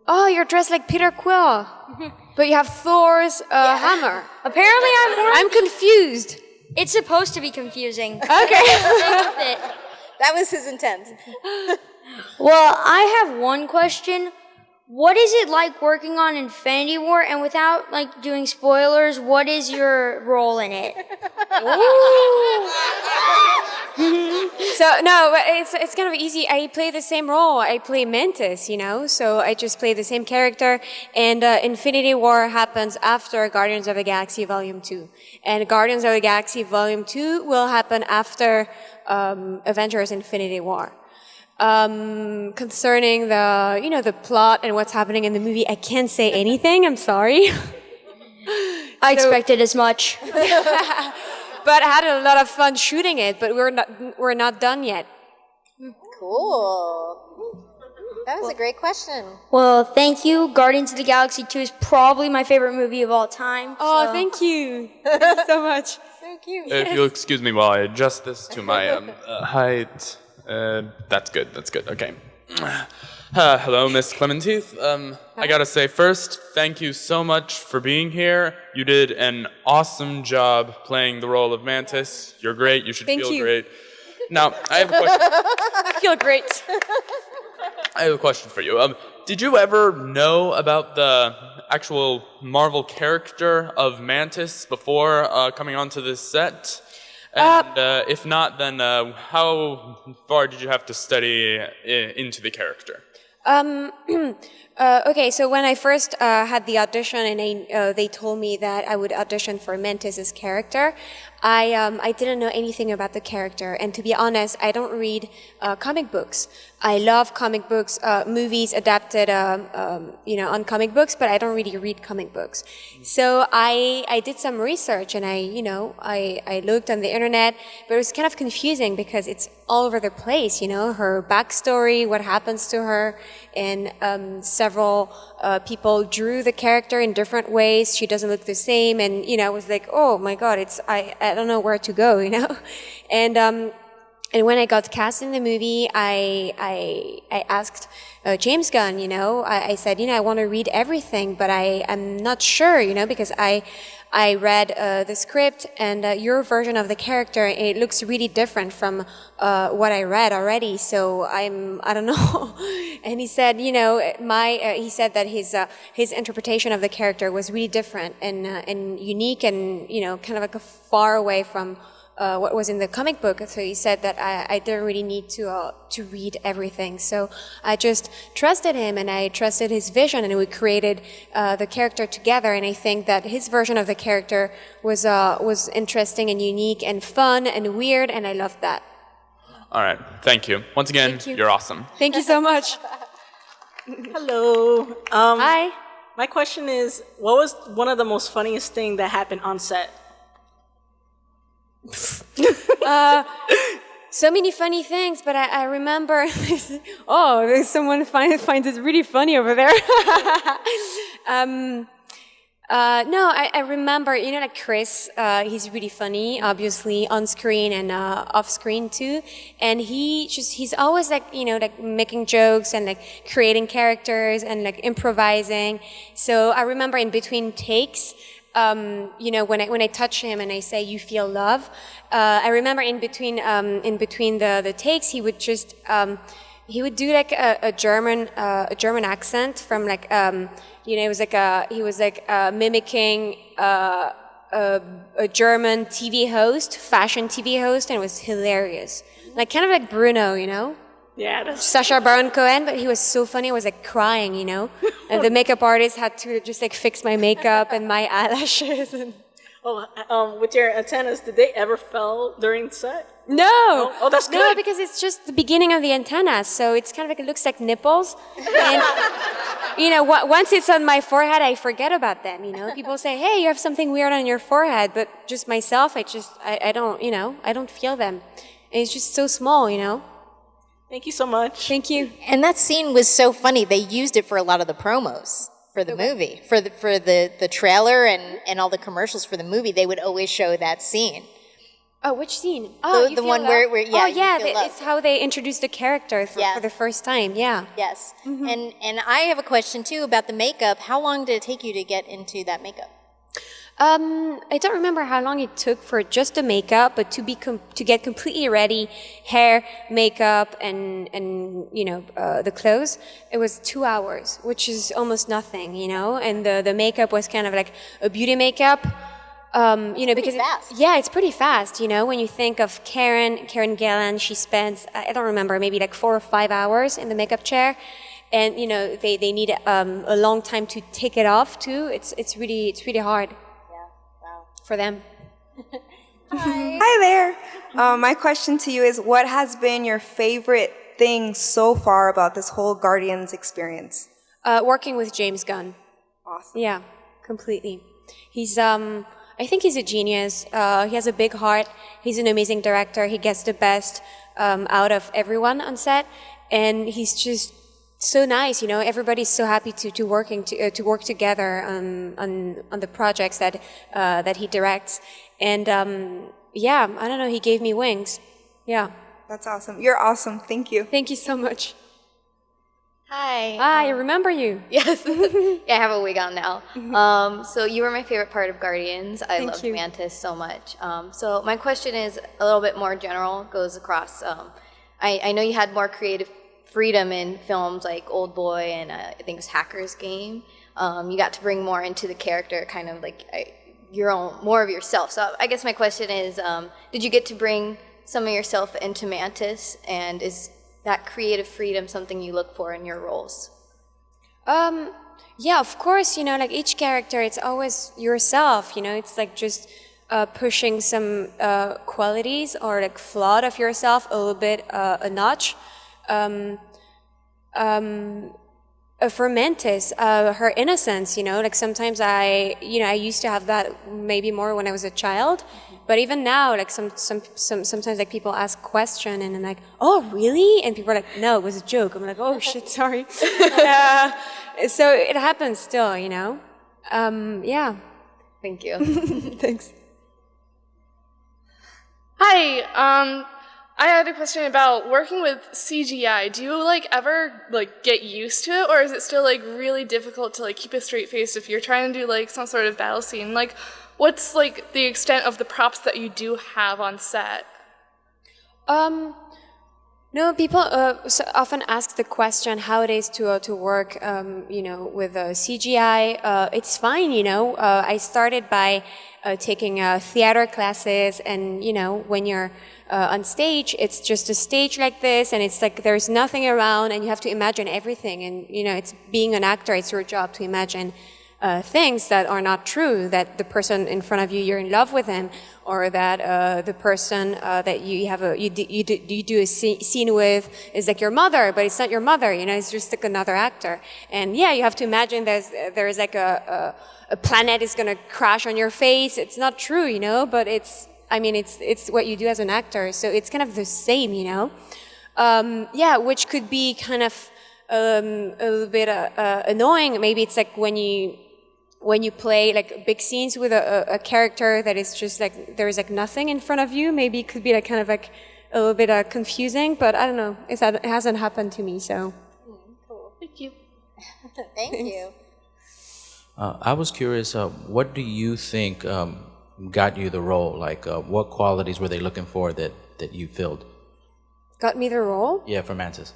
Oh, you're dressed like Peter Quill, but you have Thor's hammer. Apparently, I'm confused. It's supposed to be confusing. Okay. That was his intent. Well, I have one question. What is it like working on Infinity War? And without like doing spoilers, what is your role in it? So no, but it's kind of easy. I play the same role. I play Mantis, so I just play the same character. And Infinity War happens after Guardians of the Galaxy Volume 2. And Guardians of the Galaxy Volume 2 will happen after Avengers Infinity War. Concerning the plot and what's happening in the movie, I can't say anything. I'm sorry. I expected as much. But I had a lot of fun shooting it, but we're not done yet. Cool. That was a great question. Well, thank you. Guardians of the Galaxy 2 is probably my favorite movie of all time. Oh, thank you. Thank you so much. So cute. If you'll excuse me while I adjust this to my height. That's good. Okay. Hello, Miss Klementieff. I gotta say first, thank you so much for being here. You did an awesome job playing the role of Mantis. You're great. You should feel great. Now, I have a question. I feel great. I have a question for you. Did you ever know about the actual Marvel character of Mantis before coming onto this set? And if not, then how far did you have to study into the character? Okay, so when I first had the audition and they told me that I would audition for Mantis's character, I didn't know anything about the character. And to be honest, I don't read comic books. I love comic books, movies adapted, on comic books, but I don't really read comic books. So I did some research and I looked on the internet, but it was kind of confusing because it's all over the place, her backstory, what happens to her, and several people drew the character in different ways. She doesn't look the same, and I was like, oh my god, I don't know where to go, and when I got cast in the movie, I asked James Gunn, I said, I want to read everything, but I'm not sure, because I read the script and your version of the character, it looks really different from what I read already. So I don't know. And he said, he said that his interpretation of the character was really different and unique and kind of like a far away from what was in the comic book. So he said that I didn't really need to read everything. So I just trusted him and I trusted his vision, and we created the character together. And I think that his version of the character was interesting and unique and fun and weird, and I loved that. All right. Thank you. Once again, you're awesome. Thank you so much. Hello. Hi. My question is, what was one of the most funniest thing that happened on set? So many funny things, but I remember there's someone finds it really funny over there. No, I remember, like Chris, he's really funny, obviously on screen and off screen too. And he's always like making jokes and like creating characters and like improvising. So I remember in between takes, when I touch him and I say, "You feel love," I remember in between the takes, he would just he would do like a German accent from like he was mimicking a German TV host, fashion TV host, and it was hilarious, like kind of like Bruno, Yeah, Sacha Baron Cohen, but he was so funny. I was like crying, and the makeup artist had to just like fix my makeup and my eyelashes. And with your antennas, did they ever fall during set? no, Oh, that's good. No, because it's just the beginning of the antennas, so it's kind of like it looks like nipples. And once it's on my forehead, I forget about them. People say, "Hey, you have something weird on your forehead," but just myself, I don't feel them. And it's just so small, Thank you so much. Thank you. And that scene was so funny. They used it for a lot of the promos for the movie, for the trailer and all the commercials for the movie. They would always show that scene. Oh, which scene? Oh, The one where yeah. Oh, you yeah. feel love. It's how they introduced the character for the first time. Yeah. Yes. And I have a question too about the makeup. How long did it take you to get into that makeup? I don't remember how long it took for just the makeup, but to get completely ready, hair, makeup, and the clothes, it was 2 hours, which is almost nothing, And the makeup was kind of like a beauty makeup, because fast. it's pretty fast, When you think of Karen Gillan, she spends I don't remember, maybe like 4 or 5 hours in the makeup chair. And they need a long time to take it off too. It's really hard. For them. Hi there. My question to you is, what has been your favorite thing so far about this whole Guardians experience? Working with James Gunn. Awesome. Yeah, completely. He's, I think he's a genius. He has a big heart. He's an amazing director. He gets the best out of everyone on set, and he's just so nice, Everybody's so happy to work together on the projects that he directs, and I don't know. He gave me wings. Yeah, That's awesome. You're awesome. Thank you. thank you so much. Hi. I remember you. Yes. Yeah, I have a wig on now. So you were my favorite part of Guardians. I Thank loved you. Mantis so much. So my question is a little bit more general, goes across. I know you had more creative freedom in films like Old Boy and I think it was Hacker's Game. You got to bring more into the character, kind of like more of yourself. So I guess my question is, did you get to bring some of yourself into Mantis, and is that creative freedom something you look for in your roles? Yeah, of course, like each character, it's always yourself, it's like just pushing some qualities or like flaw of yourself a little bit, a notch. For Mantis, her innocence, like sometimes I used to have that maybe more when I was a child, but even now, like sometimes like people ask question and I'm like, oh really? And people are like, no, it was a joke. I'm like, oh shit, sorry. So it happens still, yeah. Thank you. Thanks. Hi, I had a question about working with CGI. Do you ever get used to it, or is it still really difficult to keep a straight face if you're trying to do some sort of battle scene? What's the extent of the props that you do have on set? No, people so often ask the question how it is to work, with CGI. It's fine, I started by taking theater classes, and when you're on stage, it's just a stage like this, and it's like there's nothing around, and you have to imagine everything. And it's being an actor, it's your job to imagine things that are not true, that the person in front of you, you're in love with him, or that the person that you do a scene with is like your mother, but it's not your mother, it's just like another actor. And yeah, you have to imagine there's like a planet is gonna crash on your face. It's not true, but it's what you do as an actor, so it's kind of the same, yeah, which could be kind of a little bit annoying. Maybe it's like when you play big scenes with a character that is just there's nothing in front of you. Maybe it could be kind of a little bit confusing, but I don't know. It hasn't happened to me, so. Cool. Thank you. Thank you. I was curious, what do you think got you the role? What qualities were they looking for that you filled? Got me the role? Yeah, for Mantis.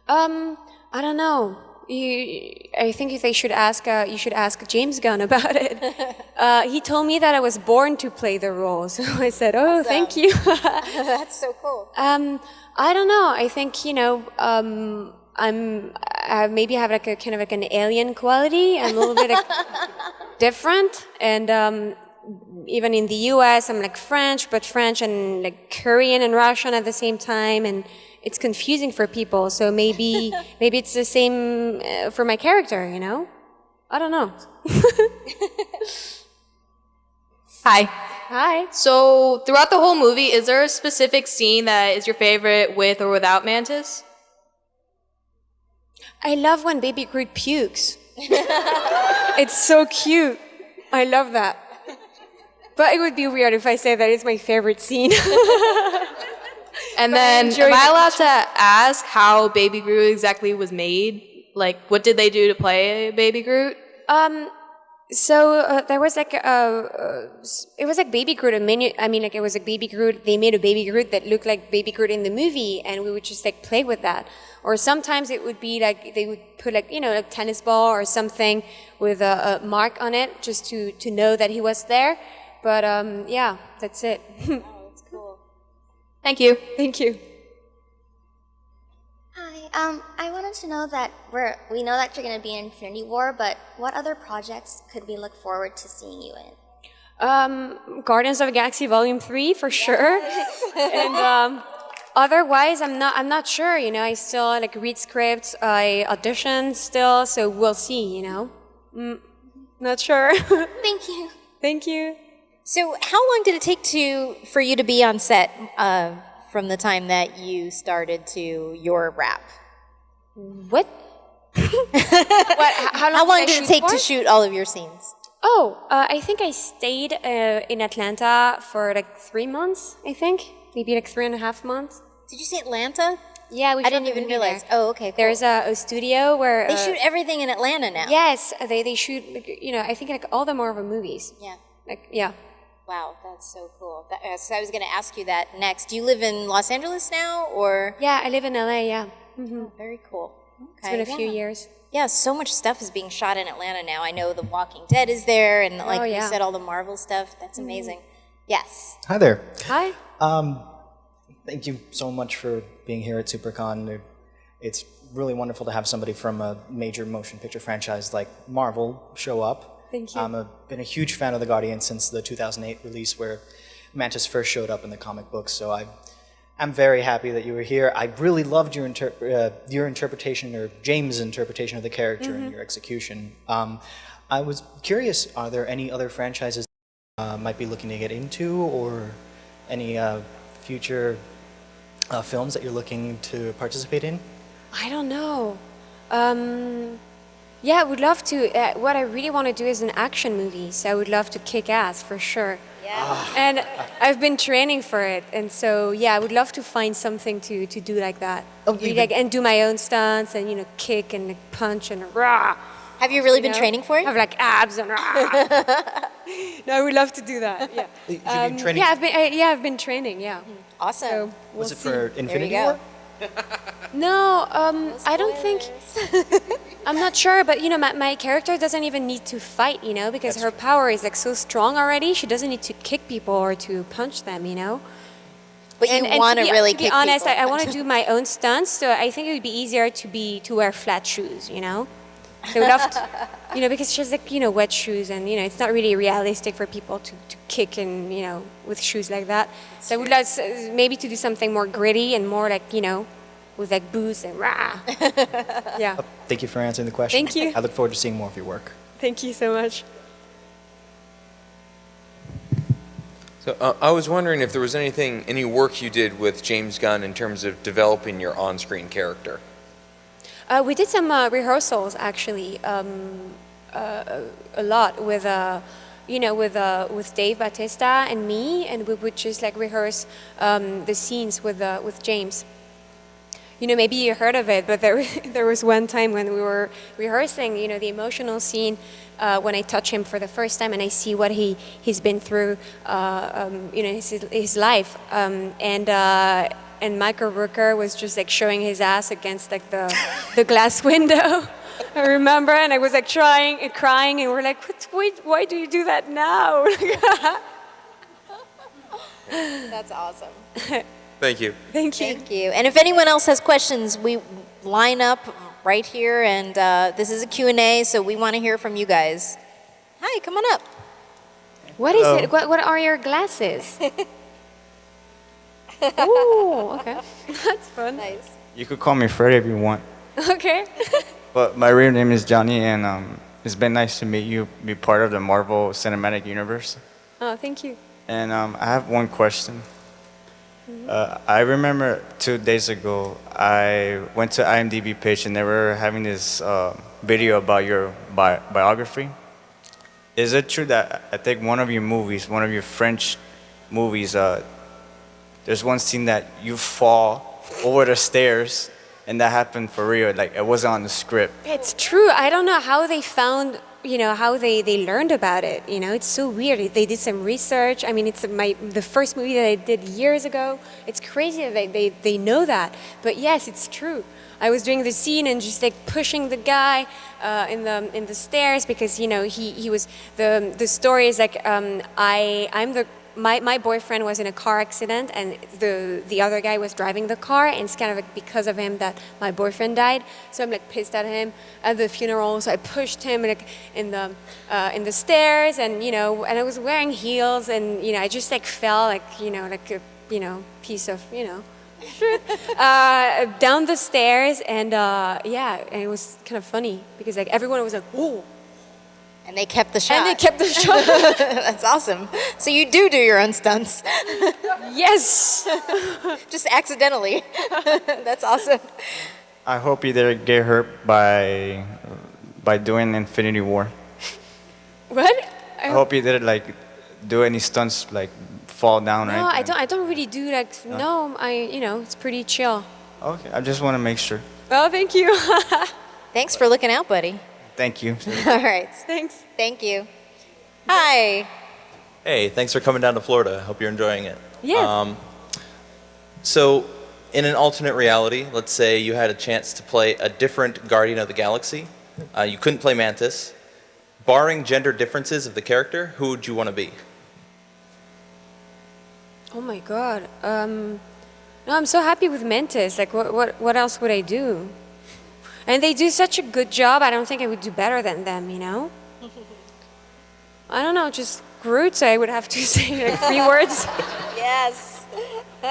I don't know. I think they should ask. You should ask James Gunn about it. He told me that I was born to play the role, so I said, "Oh, thank you." That's so cool. I don't know. I think I maybe have a kind of an alien quality. I'm a little bit different, and even in the U.S., I'm French, but French and Korean and Russian at the same time, and it's confusing for people. So maybe it's the same for my character, I don't know. Hi. Hi. So, throughout the whole movie, is there a specific scene that is your favorite with or without Mantis? I love when Baby Groot pukes. It's so cute. I love that. But it would be weird if I say that it's my favorite scene. And then, enjoyed am I it. allowed to ask how Baby Groot exactly was made? Like, what did they do to play Baby Groot? So there was like it was like Baby Groot. It was like Baby Groot. They made a Baby Groot that looked like Baby Groot in the movie, and we would just like play with that. Or sometimes it would be like they would put like like tennis ball or something with a mark on it just to know that he was there. But yeah, that's it. That's cool. Thank you. Thank you. Hi, I wanted to know that we know that you're going to be in Infinity War, but what other projects could we look forward to seeing you in? Guardians of the Galaxy Volume 3 for sure. And otherwise, I'm not sure. I still like read scripts. I audition still, so we'll see. Not sure. Thank you. Thank you. So, how long did it take for you to be on set from the time that you started to your rap? What? What? How long did it take to shoot all of your scenes? Oh, I think I stayed in Atlanta for like 3 months. I think maybe like 3.5 months. Did you say Atlanta? Yeah, we. I didn't even realize. There. Oh, okay. Cool. There's a studio where they shoot everything in Atlanta now. Yes, they shoot. I think like all the Marvel movies. Yeah. Yeah. Wow, that's so cool. So I was going to ask you that next. Do you live in Los Angeles now, or? Yeah, I live in LA. Yeah. Mm-hmm. Oh, very cool. Okay. It's been a few years. Yeah, so much stuff is being shot in Atlanta now. I know The Walking Dead is there, and like you said, all the Marvel stuff. That's amazing. Yes. Hi there. Hi. Thank you so much for being here at Supercon. It's really wonderful to have somebody from a major motion picture franchise like Marvel show up. Thank you. I've been a huge fan of the Guardians since the 2008 release where Mantis first showed up in the comic books, so I'm very happy that you were here. I really loved your interpretation, or James' interpretation of the character and your execution. I was curious, are there any other franchises might be looking to get into, or any future films that you're looking to participate in? I don't know. Yeah, I would love to. What I really want to do is an action movie, so I would love to kick ass for sure. Yeah. And I've been training for it, and so yeah, I would love to find something to do like that. Oh, and do my own stunts and kick and punch and rah. Have you really been training for it? Have like abs and rah. No, I would love to do that. Yeah. You've been training? Yeah, I've been training. Yeah. Awesome. So Was it for Infinity War? No, I don't think. I'm not sure, but my character doesn't even need to fight, because her power is like so strong already. She doesn't need to kick people or to punch them, But you want to really kick people. To be honest, people. I want to do my own stunts, so I think it would be easier to wear flat shoes, So I would love to, because she has like wet shoes, and it's not really realistic for people to kick and with shoes like that. So I would like maybe to do something more gritty and more like with like boots and rah. Yeah. Thank you for answering the question. Thank you. I look forward to seeing more of your work. Thank you so much. So I was wondering if there was any work you did with James Gunn in terms of developing your on-screen character. We did some rehearsals actually, a lot with with Dave Bautista and me, and we would just like rehearse the scenes with James. Maybe you heard of it, but there was one time when we were rehearsing, the emotional scene when I touch him for the first time and I see what he's been through, his life, and Michael Rooker was just like showing his ass against like the glass window. I remember, and I was like crying, and we're like, wait, why do you do that now? That's awesome. Thank you. Thank you. Thank you. And if anyone else has questions, we line up right here, and this is a Q&A, so we want to hear from you guys. Hi, come on up. What is it? What are your glasses? Ooh, okay. That's fun. Nice. You could call me Freddy if you want. Okay. But my real name is Johnny, and it's been nice to meet you, be part of the Marvel Cinematic Universe. Oh, thank you. And I have one question. I remember 2 days ago, I went to IMDb page and they were having this video about your biography. is it true that I think one of your movies, one of your French movies, there's one scene that you fall over the stairs, and that happened for real? Like it wasn't on the script. It's true. I don't know how they found, how they learned about it. It's so weird. They did some research. I mean, it's the first movie that I did years ago. It's crazy that they know that. But yes, it's true. I was doing the scene and just like pushing the guy in the stairs because he was the story is like my boyfriend was in a car accident and the other guy was driving the car, and it's kind of like because of him that my boyfriend died. So I'm like pissed at him at the funeral. So I pushed him like in the stairs, and and I was wearing heels, and I just like fell like like a piece of down the stairs, and and it was kind of funny because like everyone was like, "Whoa." And they kept the shot. And they kept the shot. That's awesome. So you do your own stunts. Yes. Just accidentally. That's awesome. I hope you didn't get hurt by doing Infinity War. What? I hope you didn't like do any stunts like fall down or No, anything. I don't really do like no. It's pretty chill. Okay, I just want to make sure. Oh, thank you. Thanks for looking out, buddy. Thank you. All right. Thanks. Thank you. Hi. Hey, thanks for coming down to Florida. Hope you're enjoying it. Yes. So, in an alternate reality, let's say you had a chance to play a different Guardian of the Galaxy. You couldn't play Mantis. Barring gender differences of the character, who would you want to be? Oh my God. No, I'm so happy with Mantis. Like, what else would I do? And they do such a good job. I don't think I would do better than them. I don't know. Just Groot. So I would have to say like 3 words. Yes.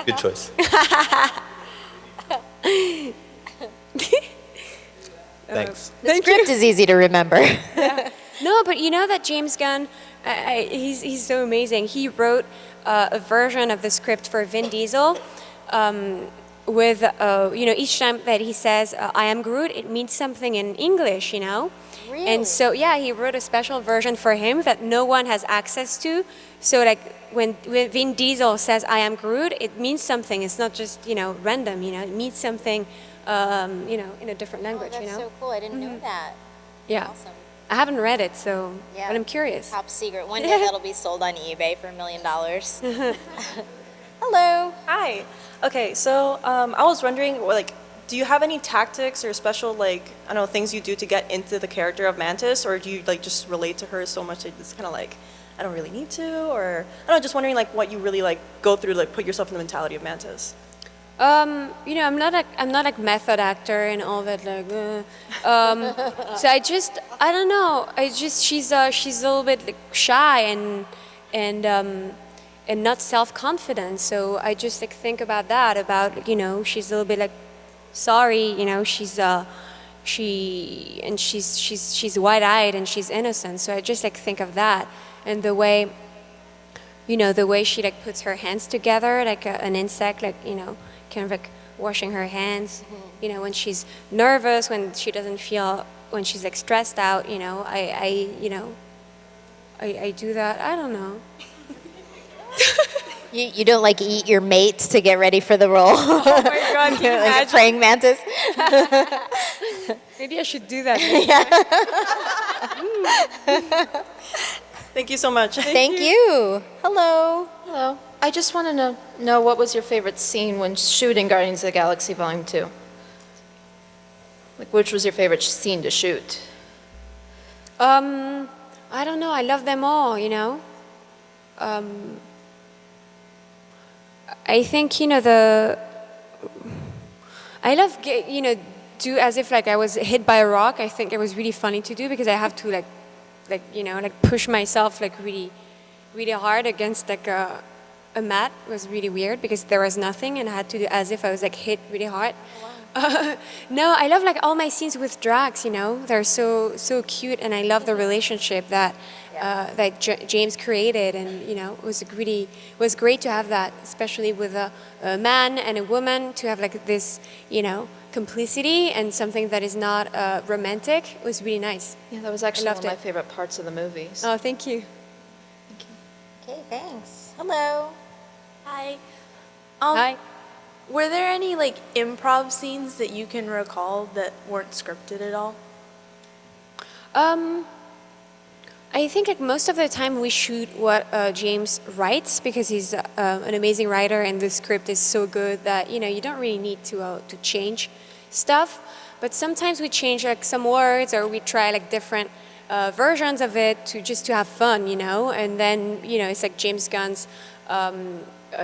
Good choice. Thanks. The script is easy to remember. Yeah. No, but you know that James Gunn, he's so amazing. He wrote a version of the script for Vin Diesel. With each time that he says I am Groot, it means something in English, Really? And so he wrote a special version for him that no one has access to. So like when Vin Diesel says I am Groot, it means something. It's not just random. It means something in a different language. That's so cool. I didn't know that. Yeah. Awesome. I haven't read it, so Yeah. but I'm curious. Top secret. One day that'll be sold on eBay for $1 million. Hello. Hi. Okay, so I was wondering, do you have any tactics or special, things you do to get into the character of Mantis, or do you just relate to her so much that it's kind of like, I don't really need to, or I don't know, just wondering what you really go through to put yourself in the mentality of Mantis. I'm not like method actor and all that so I don't know. She's a little bit shy and not self-confident. So I just think about that. She's a little bit sorry. She's wide-eyed and she's innocent. So I just think of that and the way she puts her hands together like an insect, kind of washing her hands, when she's nervous, when she doesn't feel, when she's stressed out, I do that. I don't know. You don't eat your mates to get ready for the role? Oh my God, can you like a imagine? praying mantis? Maybe I should do that. Thank you so much. Thank you. Hello. Hello. I just want to know what was your favorite scene when shooting Guardians of the Galaxy Volume 2? Which was your favorite scene to shoot? I don't know. I love them all, I think, I love, do as if I was hit by a rock. I think it was really funny to do because I have to push myself really, really hard against a mat. It was really weird because there was nothing and I had to do as if I was hit really hard. No, I love all my scenes with Drax, they're so cute, and I love the relationship that James created, and it was great to have that, especially with a man and a woman, to have this complicity and something that is not romantic was really nice. Yeah, that was actually I one loved of my it. favorite parts of the movie. Oh, thank you. Okay, thanks. Hello. Hi. Hi. Were there any like improv scenes that you can recall that weren't scripted at all? I think like most of the time we shoot what James writes because he's an amazing writer and the script is so good that you don't really need to change stuff. But sometimes we change like some words or we try like different versions of it to have fun, and then it's like James Gunn's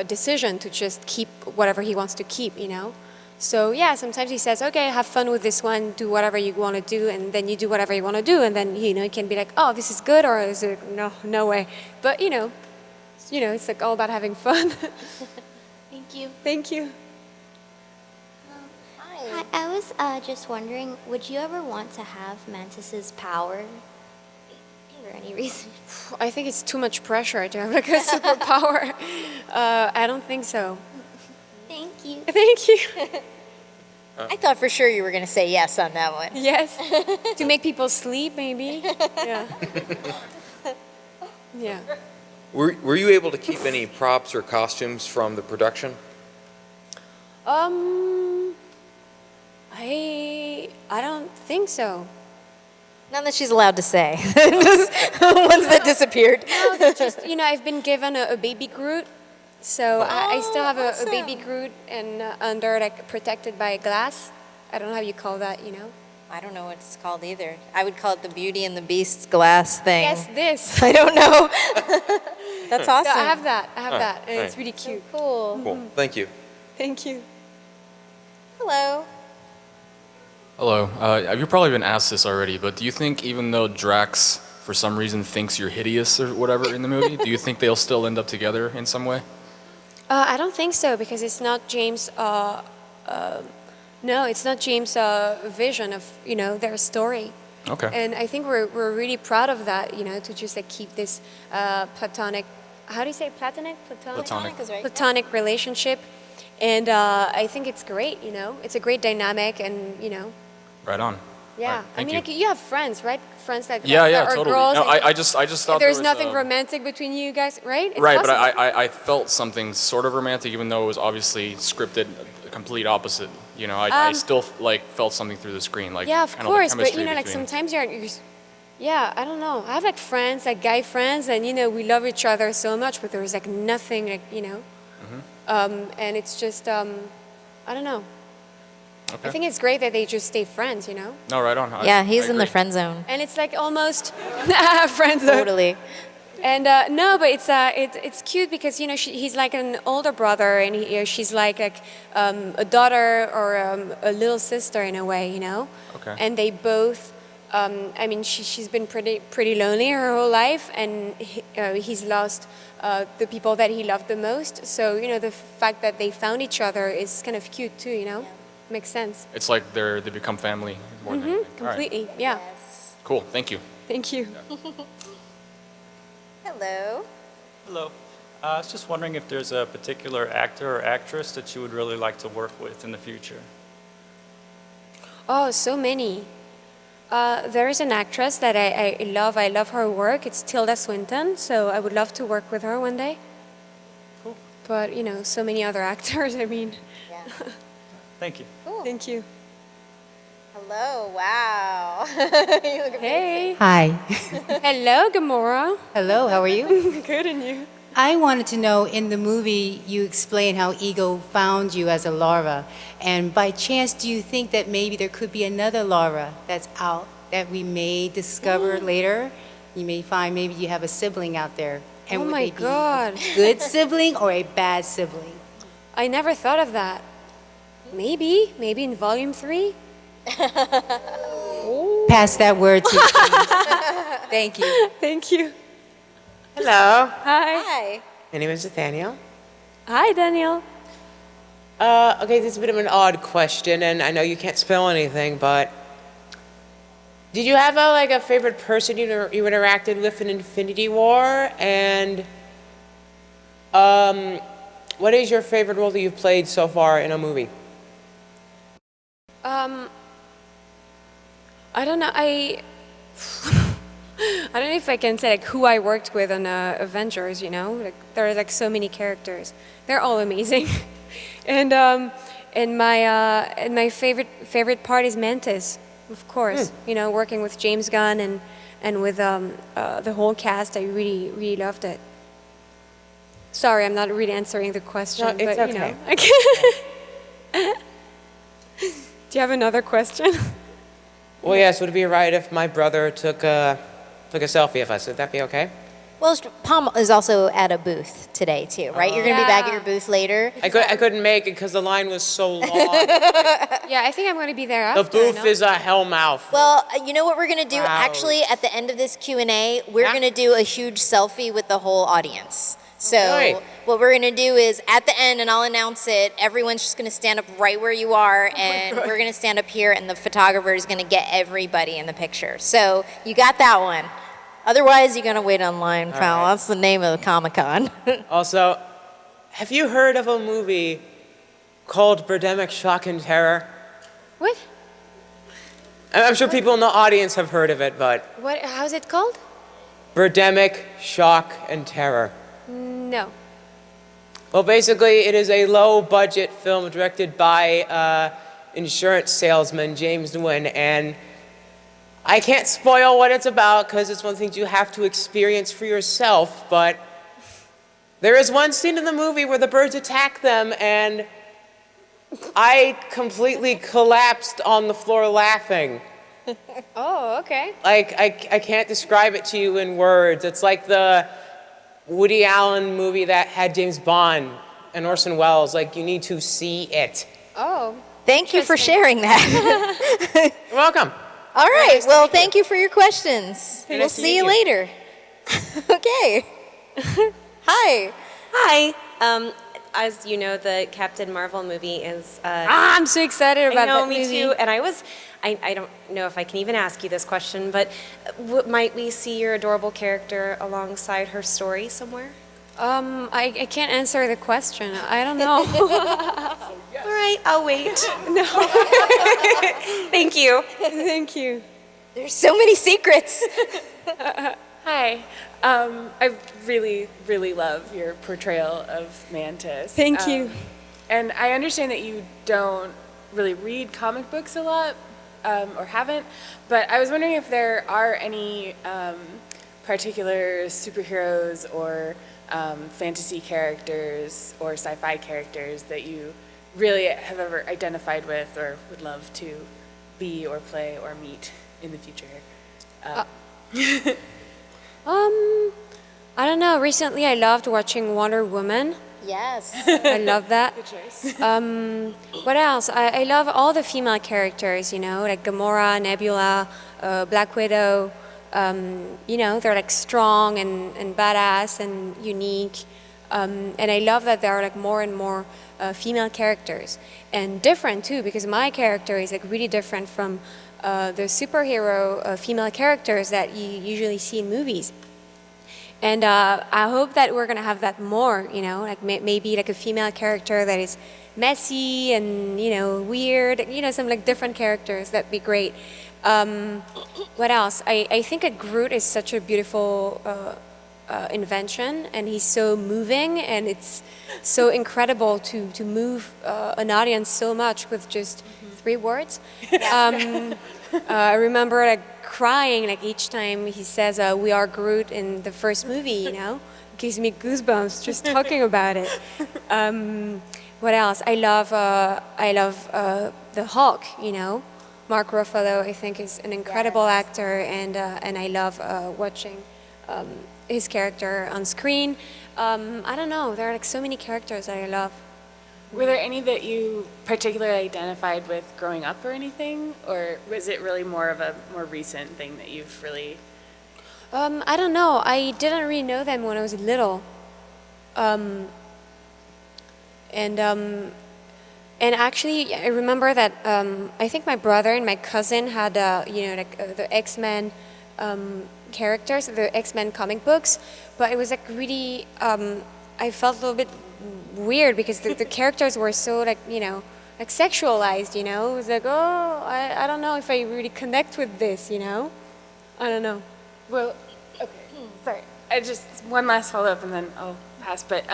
decision to just keep whatever he wants to keep, So yeah, sometimes he says, okay, have fun with this one, do whatever you want to do, and then you do whatever you want to do, and then it can be like, oh, this is good, or is it no way? But it's like all about having fun. Thank you. Thank you. Hi, I was just wondering, would you ever want to have Mantis's power for any reason? I think it's too much pressure to have like a superpower. I don't think so. Thank you. Thank you. I thought for sure you were going to say yes on that one. Yes. To make people sleep, maybe. Yeah. Yeah. Were you able to keep any props or costumes from the production? I don't think so. None that she's allowed to say. Just ones that disappeared. No, they're just I've been given a baby Groot, so I still have a baby Groot and under like protected by glass. I don't know how you call that. I don't know what it's called either. I would call it the Beauty and the Beast glass thing. Yes, this. I don't know. That's awesome. So I have that. And right. it's really cute. Cool. Cool. Thank you. Thank you. Hello. Hello. You've probably been asked this already, but do you think even though Drax, for some reason, thinks you're hideous or whatever in the movie, do you think they'll still end up together in some way? I don't think so because it's not James. No, it's not James' vision of their story. Okay. And I think we're really proud of that. To just like keep this platonic. How do you say platonic? Platonic is right. Platonic relationship, and I think it's great. It's a great dynamic, and Right on. Yeah, Right, I mean, you. like you have friends, right? Friends that Yeah, that are totally. girls. No, and I just thought there's there was, nothing romantic between you guys, right? It's right, possible. but I felt something sort of romantic, even though it was obviously scripted, the complete opposite. I still felt something through the screen, like yeah, of kind course, the but chemistry like between- sometimes yeah, I don't know. I have like friends, like guy friends, and we love each other so much, but there's like nothing, like and it's just I don't know. Okay. I think it's great that they just stay friends, No, right on. Yeah, he's I in the agree. friend zone. And it's like almost friends. Totally. And no, but it's cute because he's like an older brother, and she's like a daughter or a little sister in a way, Okay. And they both. I mean, she's been pretty lonely her whole life, and he's lost the people that he loved the most. So the fact that they found each other is kind of cute too. Yeah. Makes sense. It's like they become family more than anything. All right. Completely. Yeah. Cool. Thank you. Thank you. Hello. Hello. I was just wondering if there's a particular actor or actress that you would really like to work with in the future. Oh, so many. There is an actress that I love. I love her work. It's Tilda Swinton. So I would love to work with her one day. Cool. But so many other actors. I mean. Yeah. Thank you. Cool. Thank you. Hello. Wow. You look Hey. Hi. Hello, Gamora. Hello, how are you? Good, and you? I wanted to know, in the movie, you explain how Ego found you as a larva. And by chance, do you think that maybe there could be another larva that's out that we may discover later? You may find maybe you have a sibling out there. And Oh would my they be God. a good sibling or a bad sibling? I never thought of that. Maybe in volume 3. Pass that word to me. Thank you. Thank you. Hello. Hi. Hi. My name is Nathaniel. Hi, Daniel. Okay, this is a bit of an odd question, and I know you can't spell anything, but did you have a favorite person you interacted with in Infinity War? And what is your favorite role that you've played so far in a movie? I don't know. I don't know if I can say like who I worked with on Avengers. You know, like there are like so many characters. They're all amazing, and my favorite part is Mantis, of course. You know, working with James Gunn and with the whole cast, I really loved it. Sorry, I'm not really answering the question, No, it's but okay. you know. Do you have another question? Well, yes, would it be right if my brother took a selfie of us? Would that be okay? Well, Pom is also at a booth today too, right? You're going to be back at your booth later. I couldn't make it because the line was so long. Yeah, I think I'm going to be there The after. booth is a hellmouth. Well, you know what we're going to do? Wow. Actually, at the end of this Q&A, we're going to do a huge selfie with the whole audience. So Okay. what we're going to do is at the end, and I'll announce it, everyone's just going to stand up right where you are, and we're going to stand up here, and the photographer is going to get everybody in the picture. So you got that one. Otherwise, you're going to wait online, pal. right. That's the name of the Comic-Con. Also, have you heard of a movie called Birdemic Shock and Terror? What? I'm sure people in the audience have heard of it, but What? How's it called? Birdemic Shock and Terror. No. Well, basically, it is a low-budget film directed by insurance salesman James Gunn, and I can't spoil what it's about because it's one of the things you have to experience for yourself, but there is one scene in the movie where the birds attack them, and I completely collapsed on the floor laughing. Oh, okay. Like, I can't describe it to you in words. It's like the Woody Allen movie that had James Bond and Orson Welles. Like, you need to see it. Oh. Thank you for sharing that. You're welcome. All right. Well, thank you for your questions. Very We'll nice to see meet you you. later. Okay. Hi. Hi. As you know, the Captain Marvel movie is. I'm so excited about I know, that me movie. too. And I don't know if I can even ask you this question, but might we see your adorable character alongside her story somewhere? I can't answer the question. I don't know. All right, I'll wait. No. Thank you. Thank you. There's so many secrets. Hi. I really, really love your portrayal of Mantis. Thank you. And I understand that you don't really read comic books a lot, or haven't, but I was wondering if there are any particular superheroes or fantasy characters or sci-fi characters that you really have ever identified with or would love to be or play or meet in the future. I don't know. Recently, I loved watching Wonder Woman. Yes. I love that. Good choice. What else? I love all the female characters, you know, like Gamora, Nebula, Black Widow. You know, they're like strong and badass and unique. And I love that there are like more and more female characters. And different too, because my character is like really different from the superhero female characters that you usually see in movies. And I hope that we're gonna have that more, you know, like maybe like a female character that is messy and, you know, weird, you know, some like different characters. That'd be great. What else? I think that Groot is such a beautiful invention, and he's so moving, and it's so incredible to move an audience so much with just 3 words. I remember like crying like each time he says "We are Groot" in the first movie. You know, it gives me goosebumps just talking about it. What else? I love the Hulk. You know, Mark Ruffalo I think is an incredible actor, and I love watching his character on screen. I don't know. There are like so many characters that I love. Were there any that you particularly identified with growing up or anything? Or was it really more of a more recent thing that you've really... I don't know. I didn't really know them when I was little. And actually, I remember that I think my brother and my cousin had, you know, like the X-Men characters, the X-Men comic books, but it was like really, I felt a little bit weird because the characters were so like, you know, like sexualized, you know. It's like, oh, I don't know if I really connect with this, you know. I don't know. Well, okay, sorry. I just one last follow up and then I'll pass. But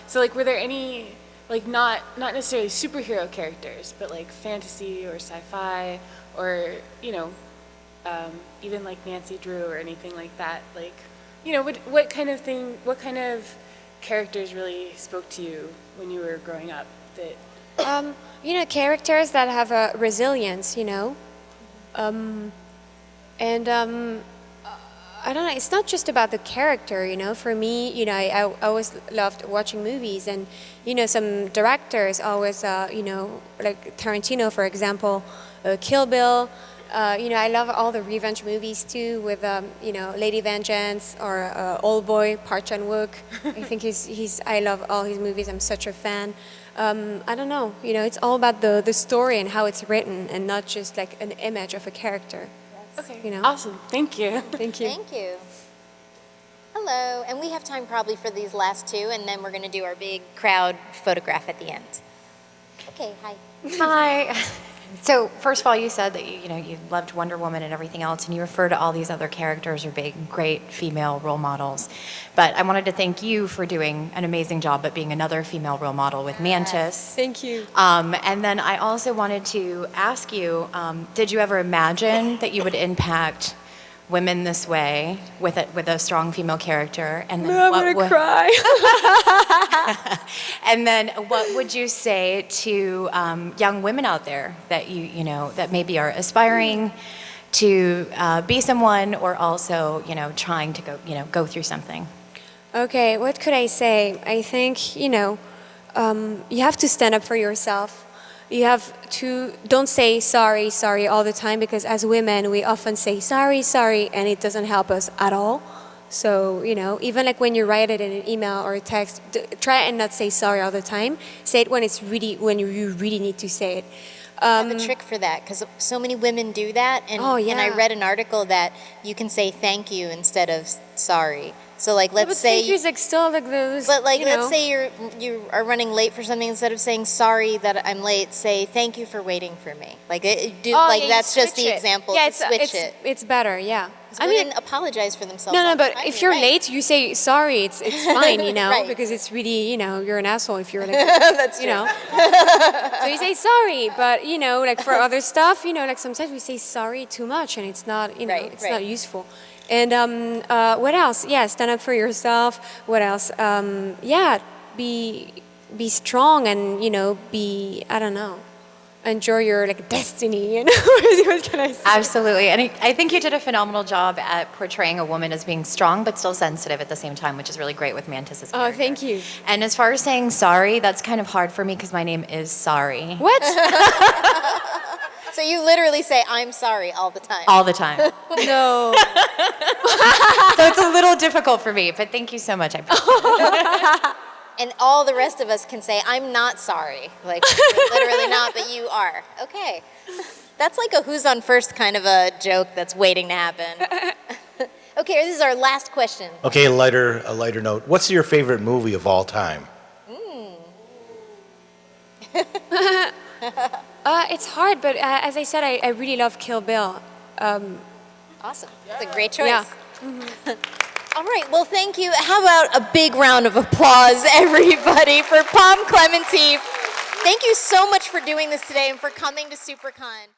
so like, were there any like not necessarily superhero characters, but like fantasy or sci-fi or even like Nancy Drew or anything like that? Like, what kind of characters really spoke to you when you were growing up? That Characters that have a resilience, you know. I don't know, it's not just about the character, you know. For me, I always loved watching movies, and, some directors always, like Tarantino, for example, Kill Bill. I love all the revenge movies too, with, Lady Vengeance or Old Boy, Park Chan-wook. I think I love all his movies. I'm such a fan. I don't know, it's all about the story and how it's written, and not just like an image of a character. Okay, awesome. Thank you. Thank you. Thank you. Hello, and we have time probably for these last two, and then we're going to do our big crowd photograph at the end. Okay, hi. Hi. So first of all, you said that you loved Wonder Woman and everything else, and you refer to all these other characters as being great female role models. But I wanted to thank you for doing an amazing job at being another female role model with Mantis. Thank you. And then I also wanted to ask you, did you ever imagine that you would impact women this way with a strong female character? And then I'm gonna cry. And then what would you say to young women out there that that maybe are aspiring to be someone, or also trying to go through something? Okay, what could I say? I think you have to stand up for yourself. You have to don't say sorry all the time, because as women we often say sorry, and it doesn't help us at all. So, even like when you write it in an email or a text, try and not say sorry all the time. Say it when you really need to say it. I have a trick for that, because so many women do that, and I read an article that you can say thank you instead of sorry. So like, let's say thank you is like still like those. But like, let's say you are running late for something. Instead of saying sorry that I'm late, say thank you for waiting for me. Like that's just the example. Yeah, switch it. It's better. Yeah. I mean, apologize for themselves. No, all the but time, if you're right. late, you say sorry. It's fine, Right. because it's really, you're an asshole if you're like, That's true. So you say sorry, but like for other stuff, like sometimes we say sorry too much, and it's not, it's not useful. And what else? Yeah, stand up for yourself. What else? Be strong, and I don't know. Enjoy your destiny, What can I say? Absolutely. And I think you did a phenomenal job at portraying a woman as being strong but still sensitive at the same time, which is really great with Mantis's character. Oh, thank you. And as far as saying sorry, that's kind of hard for me because my name is Sorry. What? So you literally say I'm sorry all the time. All the time. No. So it's a little difficult for me, but thank you so much. I appreciate it. And all the rest of us can say, I'm not sorry. Like, literally not, but you are. Okay. That's like a who's on first kind of a joke that's waiting to happen. Okay, this is our last question. Okay, a lighter note. What's your favorite movie of all time? It's hard, but as I said, I really love Kill Bill. Awesome. That's a great choice. Yeah. All right, well, thank you. How about a big round of applause, everybody, for Pom Klementieff. Thank you so much for doing this today and for coming to Supercon.